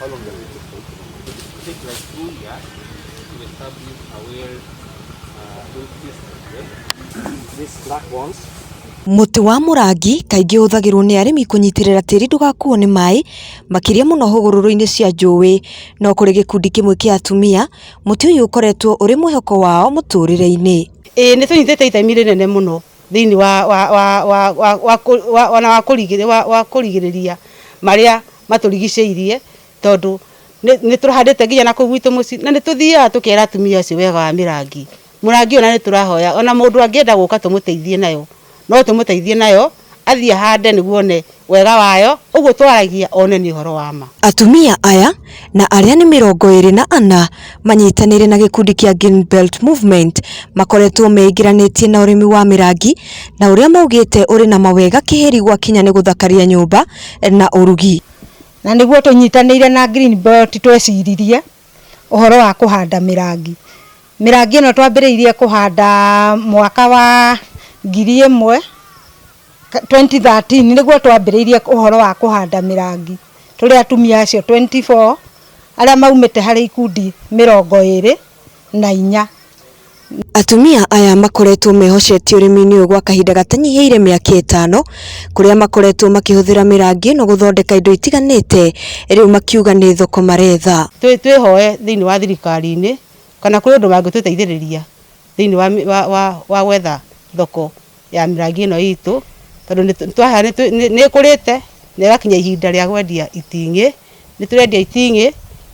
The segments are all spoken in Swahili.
How long does it take? It takes like 2 years to establish aware these black ones. Muti wa murangi kaingi uthagirwo ni arimi kunyitirira tiri ndugakuo ni mai makiria muno hugururu-ini cia njui no kuri gikundi kimwe kia atumia muti uyu ukoretwo uri mwihoko wao muturire-ini. Ni tunyitete itemi rinene muno thiini wa kurigiriria maria maturigiceirie tondu ni turahandite nginya na kugwitu muci na ni tuthiaga tukera atumia acio wega wa mirangi murangi ona ni turahoya ona mundu angienda guka tumuteithie nayo no tumuteithie nayo athie hande niguo ne wega wayo uguo twaragia one ni horo wa ma. Atumia aya na aria ni 24 manyitanire na gikundi kia Green Belt Movement makoretwo meingiranitie na urimi wa mirangi na uria maugite uri na mawega kihiri gwa kinya ni guthakaria nyumba na urugi. Na niguo tunyitanire na Green Belt tweciririe uhoro wa kuhanda mirangi. Mirangi no twambiriirie kuhanda mwaka wa 2013 niguo twambiriirie uhoro wa kuhanda mirangi. Turi atumia acio 24 aria maumite hari ikundi 24. Atumia aya makoretwo mehocetie urimi-ini uyu gwa kahinda gatanyihiire miaka 5 kuria makoretwo makihuthira mirangi no guthondeka indo itiganite riu makiuga ni thoko maretha. Twihoe thiini wa thirikari-ini kana kuri undu mangituteithiriria thiini wa gwetha thoko ya mirangi ino itu tondu ni kurite na igakinya ihinda ria gwendia itingi ni turendia itingi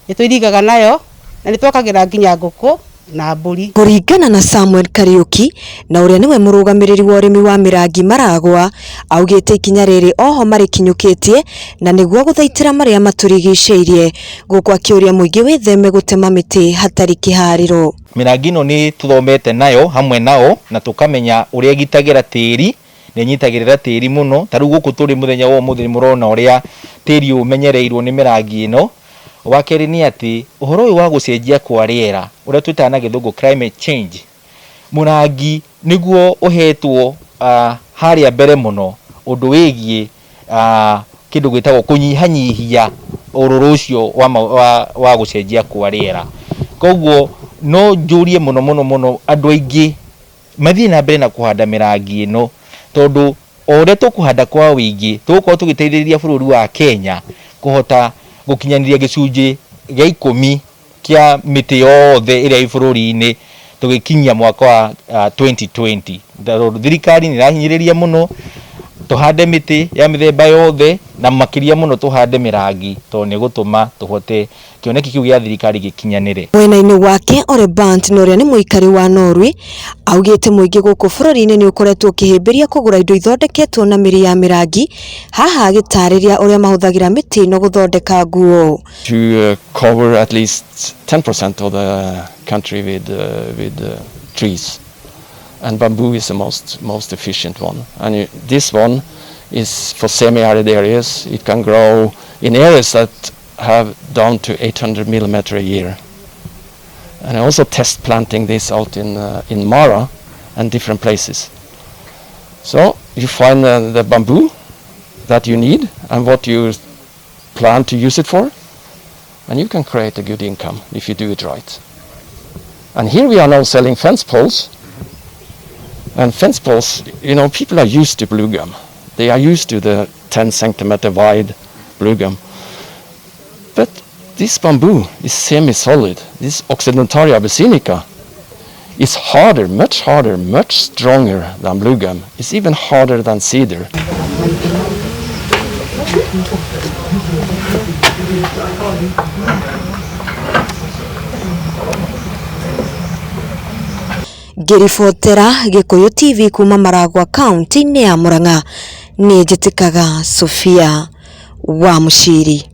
ni twirigaga nayo na ni twakagira nginya nguku na mburi. Kuringana na Samuel Kariuki na uria niwe murugamiriri wa urimi wa mirangi Maragwa augite ikinya riri oho marikinyukitie na niguo guthaitira maria maturigiceirie guku akiuria muingi witheme gutema miti hatari kihariro. Mirangi no ni tuthomete nayo hamwe nao na tukamenya uria gitagira tiri ni nyitagirira tiri muno taru guku turi muthenya wo muthiri murona uria tiri umenyereirwo ni mirangi ino. Wakeri ni ati uhoro uyu wa gucenjia kwa riera uria twitaga na githungu climate change murangi niguo uhetwo haria mbere muno undu wigie kindu gwitagwo kunyihanyihia ururu ucio wa gucenjia kwa riera. Koguo no njurie muno andu aingi mathie na mbere na kuhanda mirangi ino tondu ore tukuhanda kwa wingi tuko tugiteithiriria bururi wa Kenya kuhota gukinyaniria gicunji gia 10 kia miti yothe iria ibururi-ini tugikinyia mwaka wa 2020. Thirikari ni rahinyiriria muno tuhande miti ya mithemba yothe na makiria muno tuhande mirangi to ni gutuma tuhote kioneki kiu gia thirikari gikinyanire. Mwena-ini wake Orebant no ria ni muikari wa Norway augite muingi guku bururi-ini ni ukoretwo kihimbiria kugura indo ithondeketwo na miri ya mirangi haha agitariria uria mahuthagira miti no guthondeka nguo. To cover at least 10% of the country with trees. And bamboo is the most efficient one. And this one is for semi-arid areas. It can grow in areas that have down to 800 millimeter a year. And I also test planting this out in Mara and different places. So you find the bamboo that you need and what you plan to use it for, and you can create a good income if you do it right. And here we are now selling fence poles. And fence poles, you know, people are used to blue gum. They are used to the 10 centimeter wide blue gum. But this bamboo is semi-solid. This Occidentaria abyssinica is harder, much stronger than blue gum. It's even harder than cedar. Ngiribotera Gikuyu TV kuma Maragwa County ni ya Murang'a ni njitikaga Sofia wa Muciri.